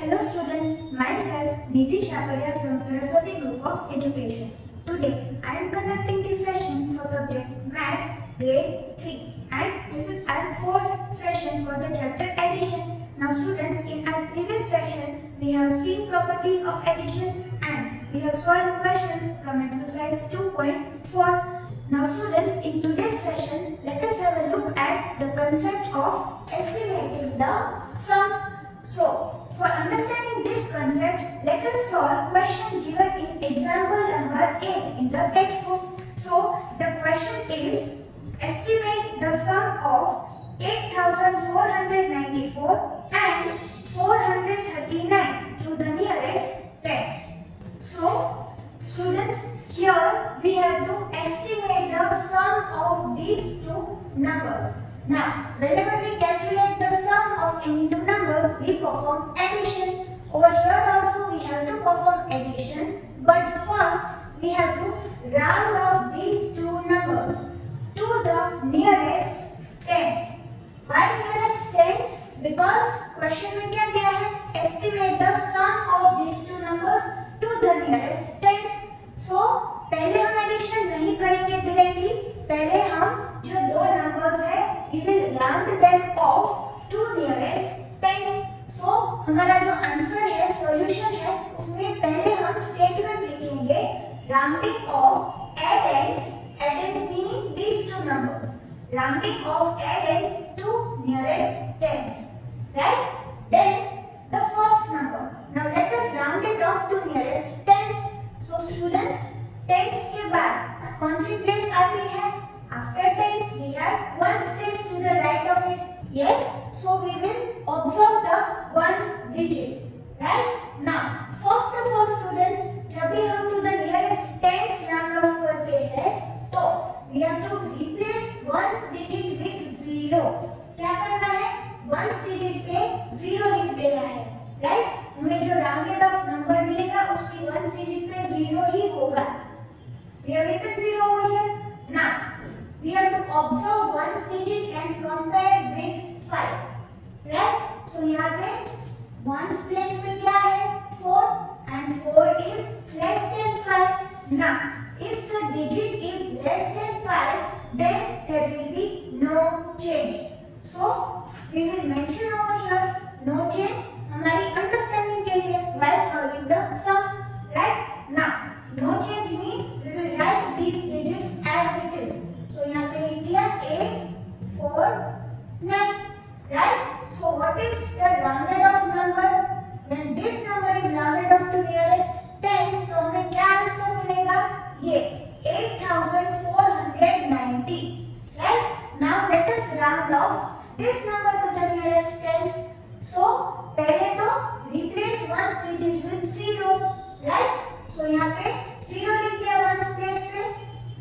Hello students, myself Nidhi Shaparia from Saraswati Group of Education. Today I am conducting this session for subject Maths Grade 3 and this is our fourth session for the chapter Addition. Now students, in our previous session we have seen properties of addition and we have solved questions from exercise 2.4. Now students, in today's session let us have a look at the concept of estimating the sum. So, for understanding this concept, let us solve question given in example number 8 in the textbook. So, the question is, estimate the sum of 8494 and 439 to the nearest tens. So, students, here we have to estimate the sum of these two numbers. Now, whenever we calculate the sum of any two numbers, we perform addition. Over here also we have to perform addition, but first we have to round off these two numbers to the nearest tens. Why nearest tens? Because question में क्या दिया है? Estimate the sum of these two numbers to the nearest tens. So पहले हम addition नहीं करेंगे directly, पहले हम जो दो नंबर्स है we will round them off to nearest tens. So हमारा जो आंसर है, सॉल्यूशन है, उसमें पहले हम स्टेटमेंट लिखेंगे rounding off addends meaning these two numbers, rounding off addends to nearest tens, right? Then the first number, now let us round it off to nearest tens. So students, tens के बाद कौन सी place आती है? After tens we have ones place to the right of it. Yes, so we will observe the ones digit, right? Now first of all students, जब भी हम to the nearest tens round off करते हैं तो we have to replace ones digit with zero. क्या करना है? ones digit पे zero लिख देना है, right? हमें जो rounded off number मिलेगा उसकी ones digit पे zero ही होगा. We have written zero over here. Now we have to observe ones digit and compare with 5, right? So यहाँ पे ones place में क्या है? 4 and 4 is less than 5. Now if the digit is less than 5, then there will be no change. So we will mention over here no change हमारी understanding के लिए while solving the sum, right? Now no change means we will write these digits as it is. So यहाँ पे लिख दिया 8, 4, 9, right? So what is the rounded off number? When this number is rounded off to nearest tens, तो हमें क्या answer मिलेगा? ये 8490, right? Now let us round off this number to the nearest tens. So पहले तो replace ones digit with 0, right? So यहाँ पे 0 लिख दिया ones place पे.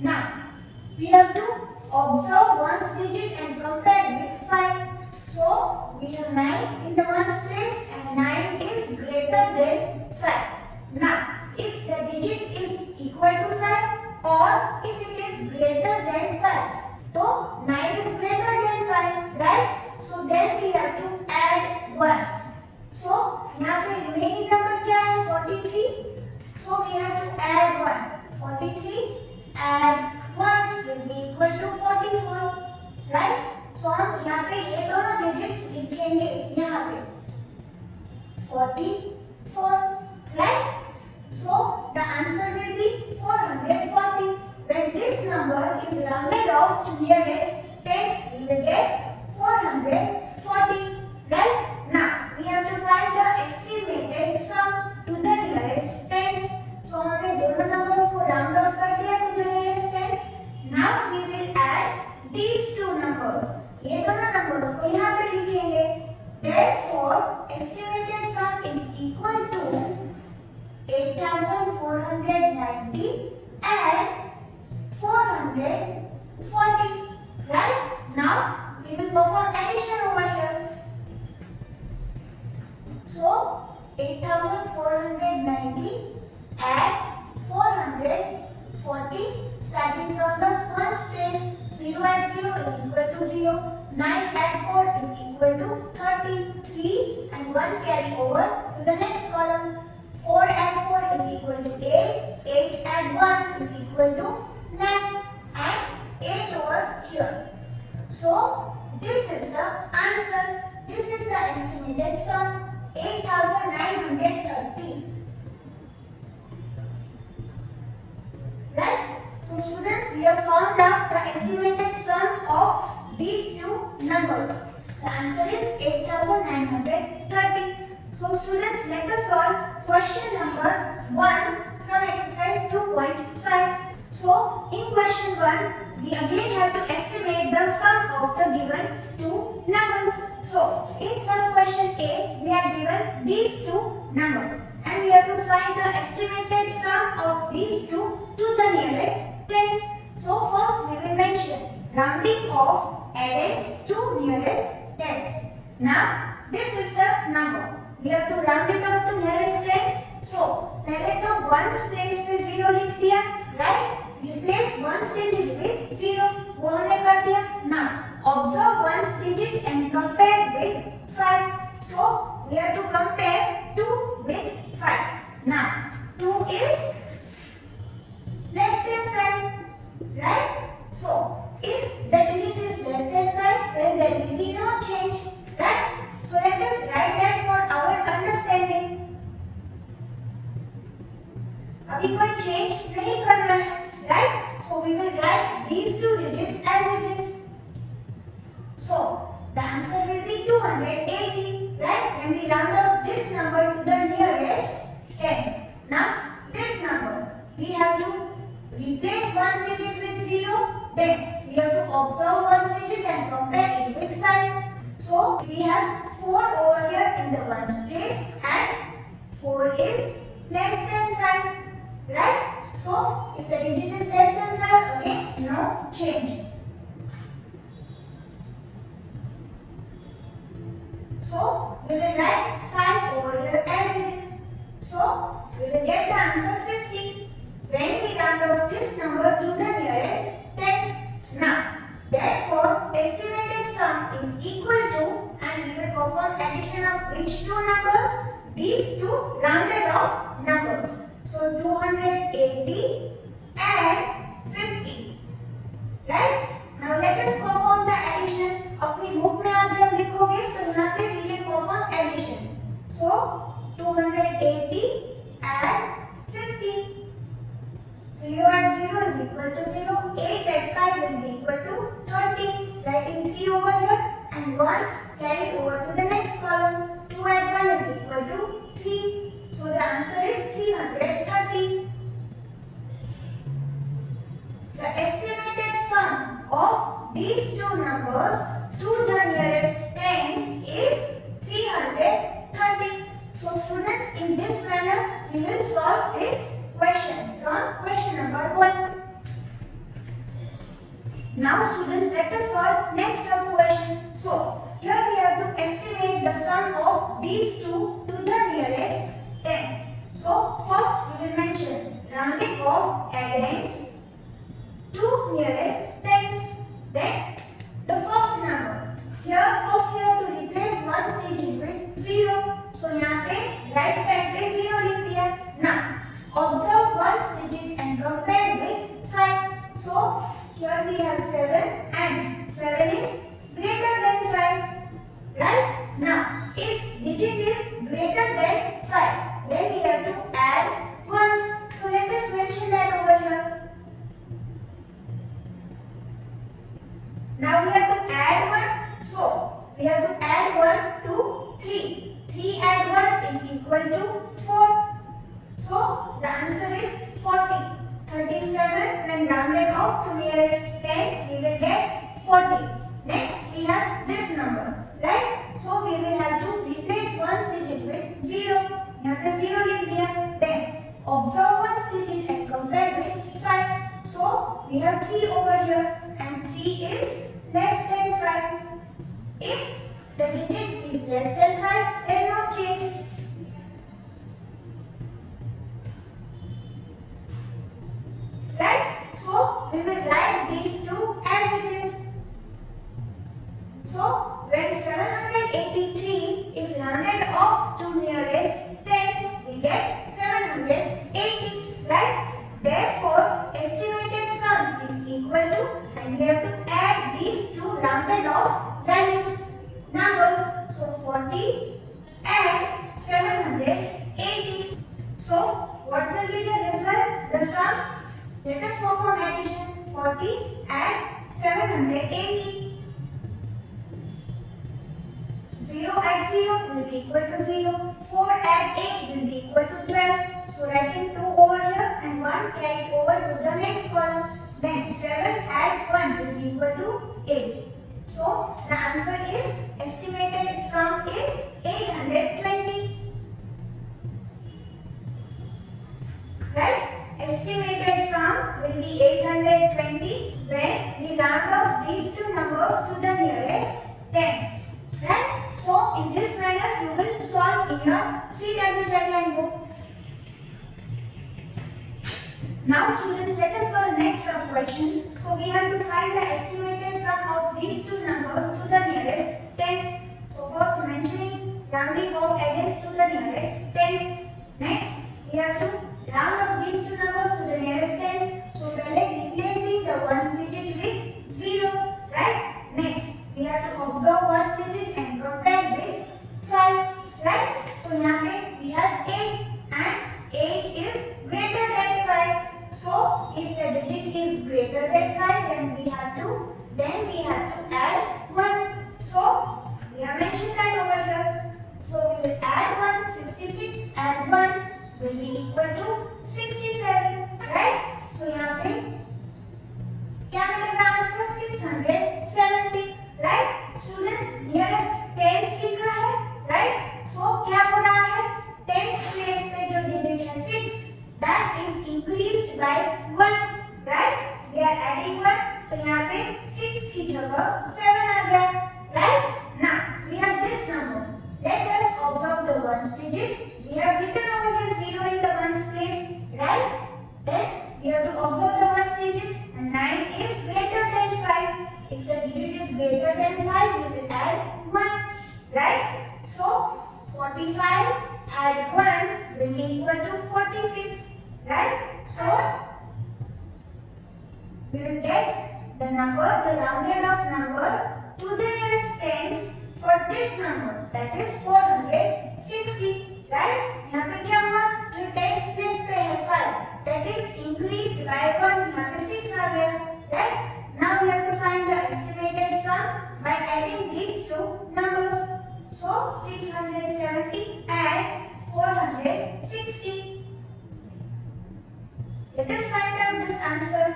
Now we have to observe ones digit and compare with 5. So we have 9 in the ones place and 9 is greater than 5. Now if the digit is equal to 5 or if it is greater than 5, so 9 is greater than 5, right? So then we have to add 1. So यहाँ पे remaining number क्या है? 43. So we have to add 1. 43 add 1 will be equal to 44, right? So हम यहाँ पे ये दोनों digits लिखेंगे यहाँ पे 44, right? So the answer will be 440. When this number is rounded off to nearest tens, we will get 440, right? Now we have to find the estimated sum to the nearest tens. So हमने दोनों numbers को round off कर दिया to the nearest tens. Now we will add these two numbers. ये दोनों numbers को यहाँ पे लिखेंगे. Therefore, estimated sum is equal to 8490 and 440, right? Now we will perform addition over here. So 8490 and 440, starting from the ones place, 0 and 0 is equal to 0, 9 and 4 is equal to 30, 3 and 1 carry over to the next column. 4 and 4 is equal to 8. 8 and 1 is equal to 9 and 8 over here. So this is the answer. This is the estimated sum, 8,930. Right? So students, we have found out the estimated sum of these two numbers. The answer is 8,930. So students, let us solve question number 1 from exercise 2.5. So in question 1, we again have to estimate the sum of the given two numbers. So in sum question A, we are given these two numbers and we have to find the estimated sum of these two to the nearest tens. So first we will mention rounding off addends to nearest tens. Now this is the number. We have to round it off to nearest tens. So पहले तो ones place पे 0 लिख दिया, right? Replace ones digit with 0. वो हमने कर दिया. Now observe ones digit and compare with 5. So we have to compare 2 with 5. Now 2 is less than 5, right? So if the digit is less than 5, then there will be no change, right? So let us write that for our understanding. अभी कोई change नहीं करना है, right? So we will write these two digits as it is. So the answer will be 280, right? When we round off this number to the nearest tens. Now this number we have to replace ones digit with 0. Then we have to observe ones digit and compare it with 5. So we have 4 over here in the ones place and 4 is less than 5, right? So if the digit is less than 5, again no change. So we will write 5 over here as it is. So we will get the answer 50 when we round off this number to the nearest tens. Now therefore estimated sum is equal to, and we will perform addition of which two numbers? These two rounded off numbers. So 280 and 50, right? Now let us perform the addition. अपनी book में आप जब लिखोगे तो यहाँ पे we can perform addition. So 280 and 50. 0 and 0 is equal to 0. 8 and 5 will be equal to 30. Writing 3 over here and 1 carried over to the next column. 2 and 1 is equal to 3. So the answer is 330. The estimated sum of these two numbers to the nearest tens is 330. So students, in this manner we will solve this question from question number 1. Now students, let us solve next sub question. So here we have to estimate the sum of these two to the nearest tens. So first we will mention rounding off addends to nearest tens. Then the first number. Here first we have to replace ones digit with 0. So यहाँ पे right side पे 0 लिख दिया. Now observe ones digit and compare with 5. So here we have 7 and 7 is greater than 5, right? Now if digit is greater than 5, then we have to add 1. So let us mention that over here. Now we have to add 1. So we have to add 1 to 3. 3 and 1 is equal to 4. So the answer is 40. 37 when rounded off to nearest tens we will get 40. Next we have this number, right? So we will have to replace ones digit with 0. यहाँ पे 0 लिख दिया. Then observe ones digit and compare with 5. So we have 3 over here and 3 is less than 5. If the digit is less than 5, then no change. Right? So we will write these two as it is. So when 783 is Let us perform addition. 40 add 780. 0 add 0 will be equal to 0. 4 add 8 will be equal to 12. So writing 2 over here and 1 carried over to the next column. Then 7 add 1 will be equal to 8. So the answer is estimated sum is 820. Right? Estimated sum will be 820 when we round off these two numbers to the nearest tens. Right? So in this manner you will solve in your CW checkline book. Now students, let us solve next sub question. So we have to find the estimated sum of these two numbers to the nearest tens. So first mentioning rounding off against to the nearest tens. Next we have to round off these two numbers to the nearest tens. So पहले replacing the ones digit with 0. Right? Next we have to observe ones digit and compare with 5. Right? So यहाँ पे we have 8 and 8 is greater than 5. So if the digit is greater than 5, then we have to add 1. So we have mentioned that over here. So we will add 1. 66 add 1 will be equal to 67. Right? So यहाँ पे क्या मिलेगा answer 670. Right? Students, nearest tens लिखा है. Right? So क्या हो रहा है? Tens place पे जो digit है 6, that is increased by 1. Right? We are adding 1. तो यहाँ पे 6 की जगह 7 आ गया. Right? Now we have this number. Let us observe the ones digit. We have written over here 0 in the ones place. Right? Then we have to observe the ones digit. And 9 is greater than 5. If the digit is greater than 5, we will add 1. Right? So 45 add 1 will be equal to 46. Right? So we will get the number, the rounded off number to the nearest tens for this number, that is 460. Right? यहाँ पे क्या हुआ? जो tens place पे है 5, that is increased by 1. यहाँ पे 6 आ गया. Right? Now we have to find the estimated sum by adding these two numbers. So 670 and 460. Let us find out this answer.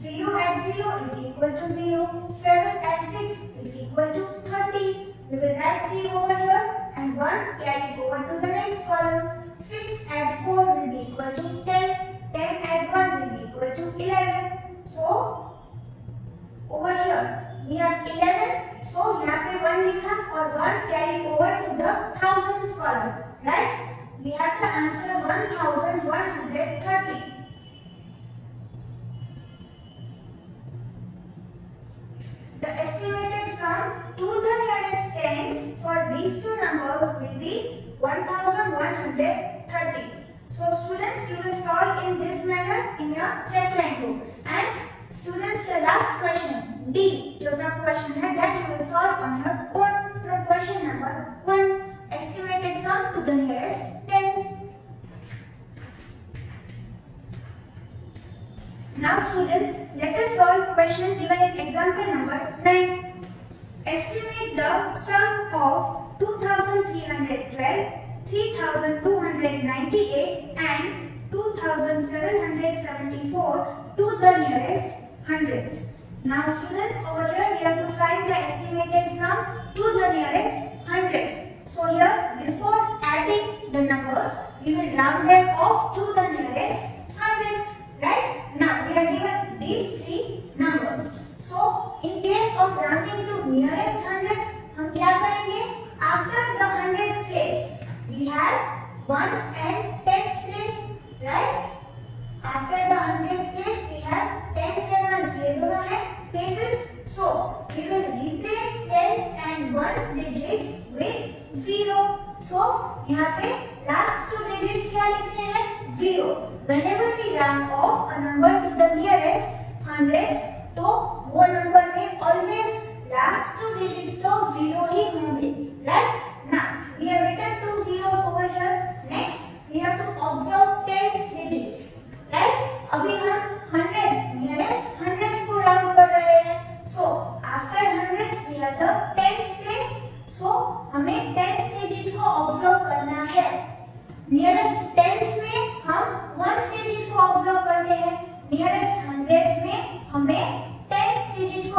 0 add 0 is equal to 0. 7 add 6 is equal to 30. We will add 3 over here and 1 carry over to the next column. 6 add 4 will be equal to 10. 10 add 1 will be equal to 11. So over here we have 11. So यहाँ पे 1 लिखा और 1 carry over to the thousands column. Right? We have the answer 1130. The estimated sum to the nearest tens for these two numbers will be 1130. So students, you will solve in this manner in your checkline book. And students, the last question D, जो सब question है, that you will solve on your own from question number 1. Estimated sum to the nearest tens. Now students, let us solve question given in example number 9. Estimate the sum of 2312, 3298 and 2774 to the nearest hundreds. Now students, over here we have to find the estimated sum to the nearest hundreds. So here, before adding the numbers, we will round them off to the nearest hundreds. Right? Now we are given these three numbers. So in case of rounding to nearest hundreds, हम क्या करेंगे? After the hundreds place, we have ones and tens place. Right? After the hundreds place, we have tens and ones. ये दोनों हैं places. So we will replace tens and ones digits with 0. So यहाँ पे last two digits क्या लिखने हैं? 0. Whenever we round off a number to the nearest hundreds, तो वो number में always last two digits तो 0 ही होंगे. Right? Now we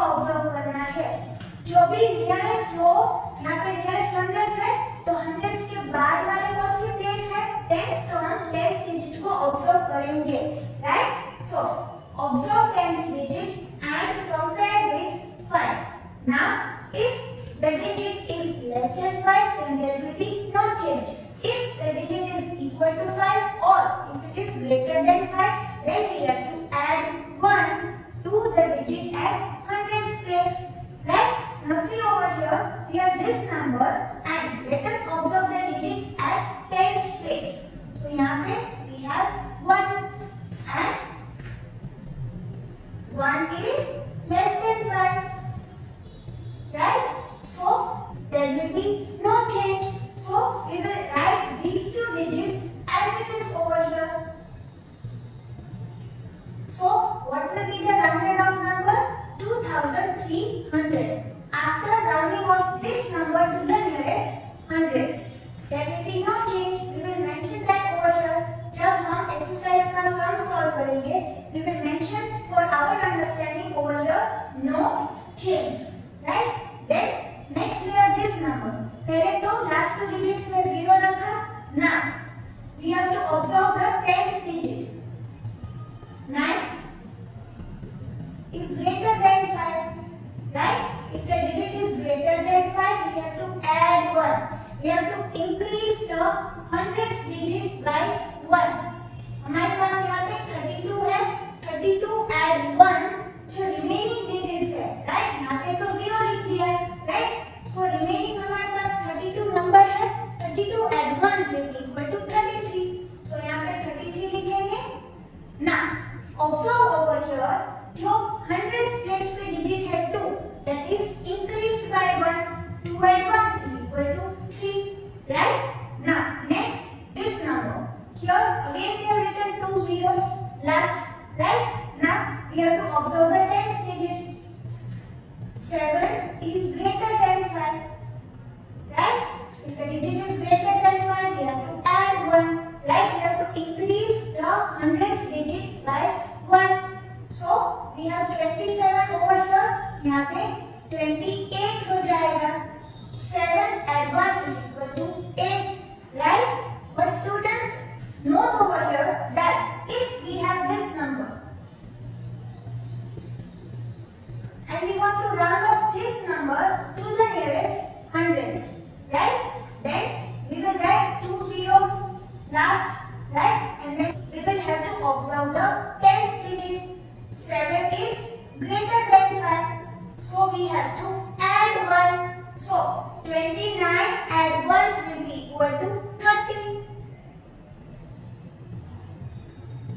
ऑब्जर्व करना है। जो भी नियरेस्ट हो, यहाँ पे नियरेस्ट हंड्रेड्स है तो हंड्रेड्स के बाद वाले कौन सी प्लेस है, टेंस, तो हम टेंस डिजिट को ऑब्जर्व करेंगे, right. So observe tense digit and compare with 5। Now if the digit is less than 5 then there will be no change. If the digit is equal to 5 or if it is greater than 5, then we have to add 1 to the digit at hundreds place, right? Now see over here, we have this number and let us observe the digit at tens place. So यहाँ पे we have 1 and 1 is less than 5, right? So there will be no change. So we will write these two digits as it is over here. So what will be the rounded off number? 2300. After rounding off this number to the nearest hundreds, there will be no change. We will mention that over here. जब हम exercise का sum solve करेंगे, we will mention for our understanding over here no change, right? Then next we have this number. पहले तो last two digits में 0 रखा. Now we have to observe the tens digit. 9 is greater than 5, right? If the digit is greater than 5, we have to add 1. We have to increase the hundreds digit by 1. हमारे पास यहाँ पे 32 है. 32 add 1 जो remaining digits है, right? यहाँ पे तो 0 लिख दिया है, right? So remaining हमारे पास 32 number है. 32 add 1 will be equal to 33. So यहाँ पे 33 लिखेंगे. Now observe over here, जो hundreds place पे digit है 2, that is increased by 1. 2 add 1 is equal to 3, right? Now next this number. Here again we have written 2 zeros last, right? Now we have to observe the tens digit. 7 is greater than 5, right? If the digit is greater than 5, we have to add 1, right? We have to increase the hundreds digit by 1. So we have 27 over here. यहाँ पे 28 हो जाएगा. 7 add 1 is equal to 8, right? But students, note over here that if we have this number and we want to round off this number to the nearest hundreds, right? Then we will write 2 zeros last, right? And then we will have to observe the tens digit. 7 is greater than 5, so we have to add 1. So 29 add 1 will be equal to 30.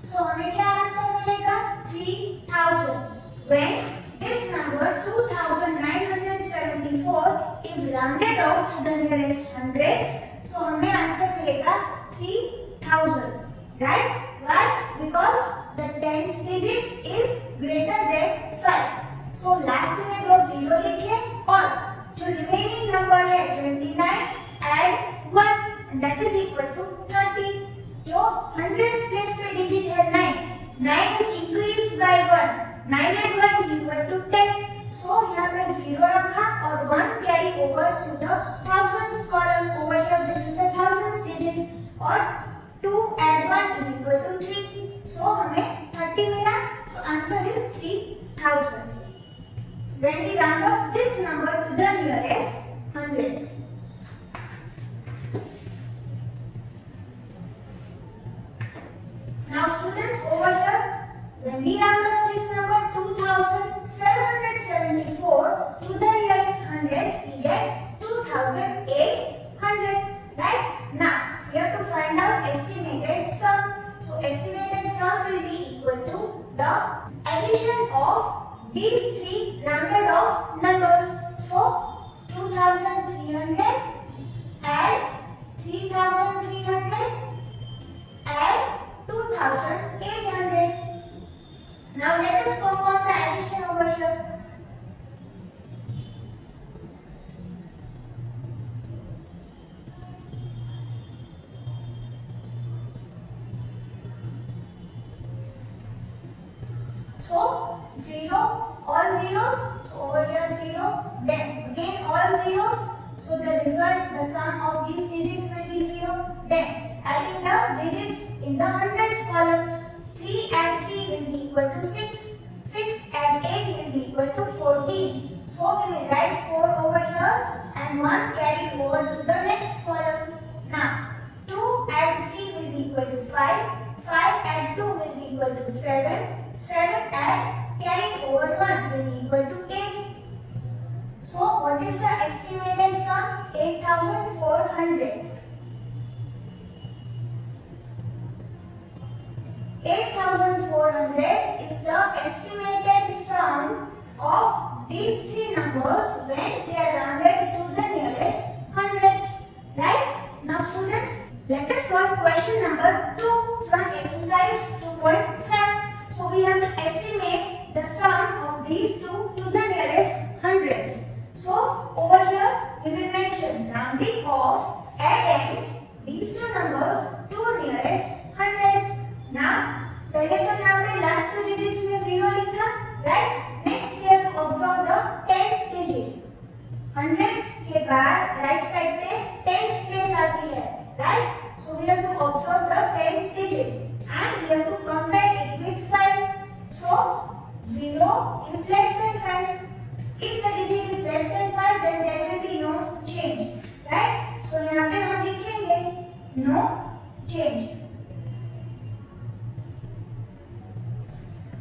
So हमें क्या answer मिलेगा? 3000. When this number 2974 is rounded off to the nearest hundreds, so हमें answer मिलेगा 3000, right? Why? Because the tens digit is greater than 5. So last में दो 0 लिखे और जो remaining number है 29 add 1 and that is equal to 30. जो hundreds place पे digit है 9. 9 is increased by 1. 9 and 1 is equal to 10. So यहाँ पे 0 रखा और 1 carry over to the thousands column. Over here this is the thousands digit और 2 add 1 is equal to 3. So हमें 30 मिला. So answer is 3000. When we round off this number to the nearest hundreds. Now students over here, when we round off this number 2774 to the nearest hundreds, we get 2800, right? Now we have to find out estimated sum. So estimated sum will be equal to the addition of these three rounded off numbers. So 2300 add 3300 add 2800. Now let us perform the addition over here. So 0, all zeros, so then again all zeros. So the result, the sum of these digits will be 0. Then adding the digits in the hundreds column, 3 and 3 will be equal to 6. 6 and 8 will be equal to 14. So we will write 4 over here and 1 carried over to the next column. Now 2 and 3 will be equal to 5. 5 and 2 will be equal to 7. 7 and carried over 1 will be equal to 8. So what is the estimated sum? 8,400. 8,400 is the estimated sum of these three numbers when they are rounded to the nearest hundreds. Right? Now students, let us solve question number 2 from exercise 2.5. So we have to estimate the sum of these two to the nearest hundreds. So over here we will mention rounding off add ends these two numbers to nearest hundreds. Now पहले तो यहाँ पे last two digits में 0 लिखा, right? Next we have to observe the tens digit. Hundreds के बाद right side पे tens place आती है, right? So we have to observe the tens digit and we have to compare it with 5. So 0 is less than 5. If the digit is less than 5, then there will be no change, right? So यहाँ पे हम लिखेंगे no change.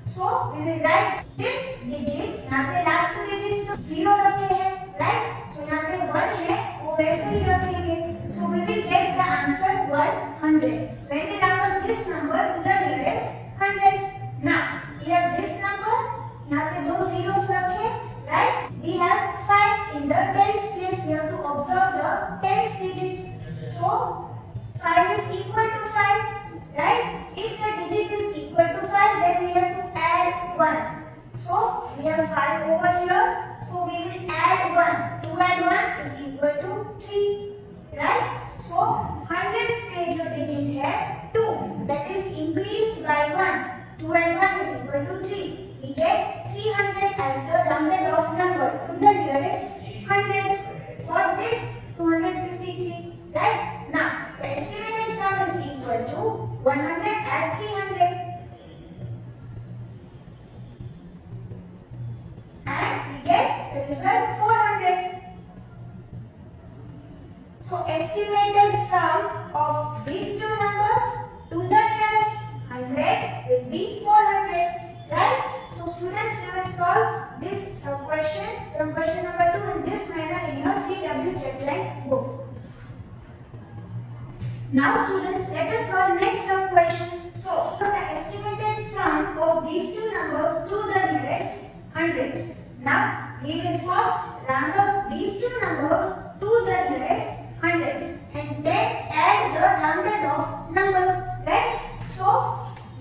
So we will write this digit. यहाँ पे last two digits तो 0 रखे हैं, right? So यहाँ पे 1 है, वो वैसे ही रखेंगे. So we will get the answer 100. When we round off this number to the nearest hundreds. Now we have this number. यहाँ पे दो zeros रखे, right? We have 5 in the tens place. We have to observe the tens digit. So 5 is equal to 5, right? If the digit is equal to 5, then we have to add 1. So we have 5 over here. So we will add 1. 2 and 1 is equal to 3, right? So hundreds पे जो digit है 2, that is increased by 1. 2 and 1 is equal to 3. We get 300 as the rounded off number to the nearest hundreds. For this 253, right? Now the estimated sum is equal to 100 and 300. And we get the result 400. So estimated sum of these two numbers to the nearest hundreds will be 400, right? So students, you will solve this sub question from question number 2 in this manner in your CW Jetline book. Now students, let us solve next sub question. So the estimated sum of these two numbers to the nearest hundreds. Now we will first round off these two numbers to the nearest hundreds and then add the rounded off numbers, right? So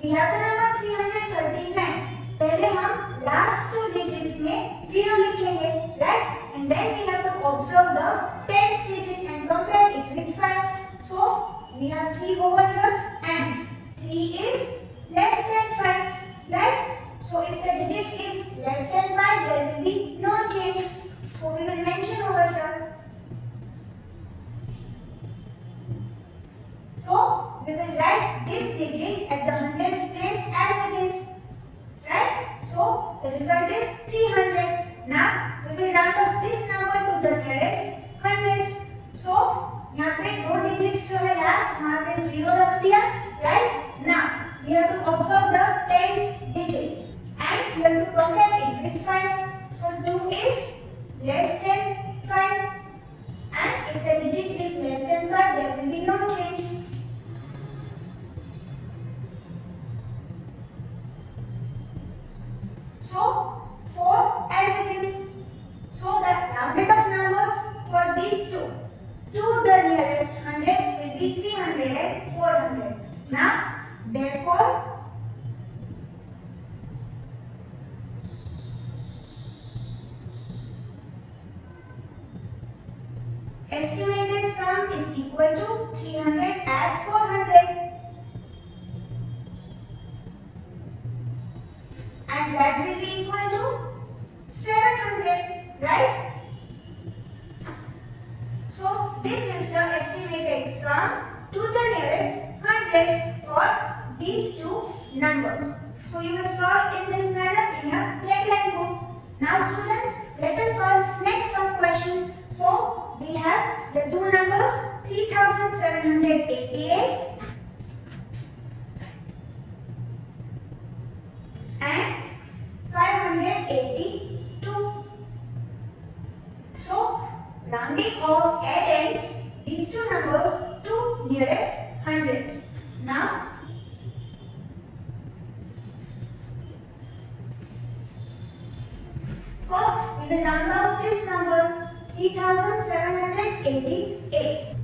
we have the number 339. पहले हम last two digits में 0 लिखेंगे, right? And then we have to observe the tens digit and compare it with 5. So we have 3 over here and 3 is less than 5, right? So if the digit is less than 5, there will be no change. So we will mention over here. So we will write this digit at the hundreds place as it is, right? So the result is 300. Now we will round off this number to the nearest hundreds. So यहाँ पे दो digits जो है last वहाँ पे 0 रख दिया, right? Now we have to observe the tens digit. And we have to compare it with 5. So 2 is less than 5. And if the digit is less than 5, there will be no change. So 4 as it is. So the rounded off numbers for these two to the nearest hundreds will be 300 and 400. Now therefore estimated sum is equal to 300 and 400. And that will be equal to 700, right? this is the estimated sum to the nearest hundreds for these two numbers. So you will solve in this manner in your checkline book. Now students, let us solve next sum question. So we have the two numbers 3788 and 582. So rounding off ends these two numbers to nearest hundreds. Now first we will round off this number 3788.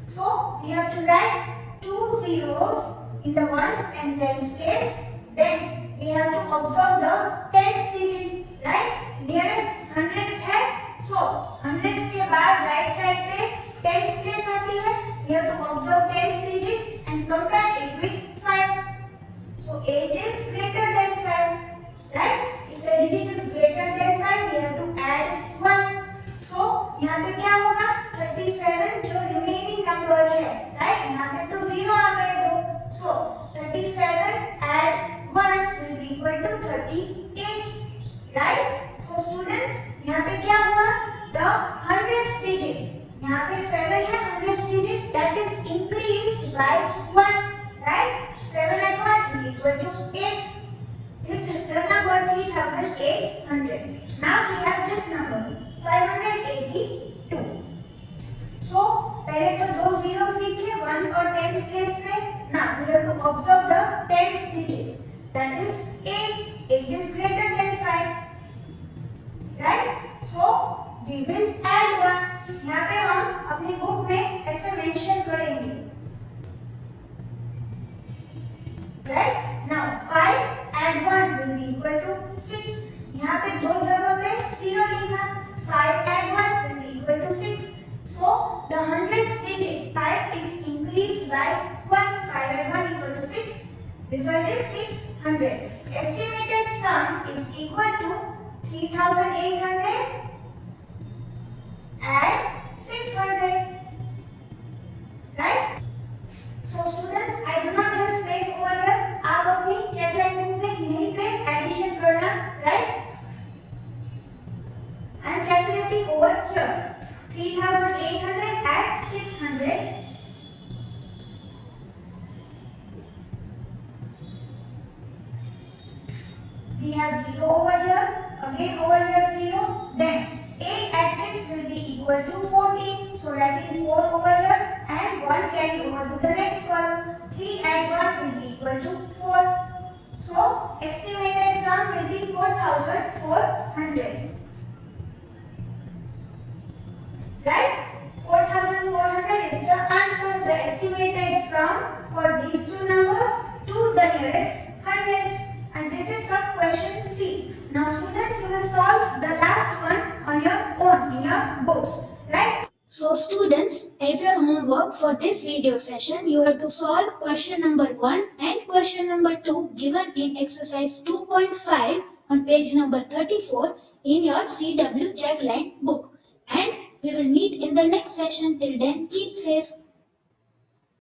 So we have to write two zeros in the ones and tens place. Then we have to observe the tens digit, right? Nearest hundreds है, so hundreds के बाद right side पे tens place आती है. We have to observe tens digit and compare it with 5. So 8 is greater than 5, right? If the digit is greater than 5, we have to add 1. So यहाँ पे क्या होगा? 37 जो remaining number है, right? यहाँ पे तो 0 आ गए दो. So 37 add 1 will be equal to 38, right? So students, यहाँ पे क्या हुआ? The hundredth digit, यहाँ पे 7 है hundredth digit, that is increased by 1, right? 7 and 1 is equal to 8. This is the number 3800. Now we have this number 582. So पहले तो दो zeros लिखे ones और tens place पे. Now we have to observe the tens digit. That is 8. 8 is greater than 5. Right? So we will add 1. यहाँ पे हम अपनी बुक में ऐसे मेंशन करेंगे. Right? Now 5 add 1 will be equal to 6. यहाँ पे दो जगह पे 0 लिखा. 5 add 1 will be equal to 6. So the hundredth digit 5 is increased by 1. 5 and 1 equal to 6. Result is 600. Estimated sum is equal to 3800 and 600. Right? So students, I do not have space over here. आप अपनी चेकलाइन book में यहीं पे addition करना, right? I am calculating over here 3800 and 600. We have 0 over here, again over here 0, then 8 at 6 will be equal to 14. So writing 4 over here and 1 carry over to the next column. 3 at 1 will be equal to 4. So estimated sum will be 4400. Right? 4400 is the answer, the estimated sum for these two numbers to the nearest hundreds. And this is sum question C. Now students, you will solve the last one on your own in your books, right? So students, as your homework for this video session, you have to solve question number 1 and question number 2 given in exercise 2.5 on page number 34 in your CW checkline book. And we will meet in the next session. Till then, keep safe.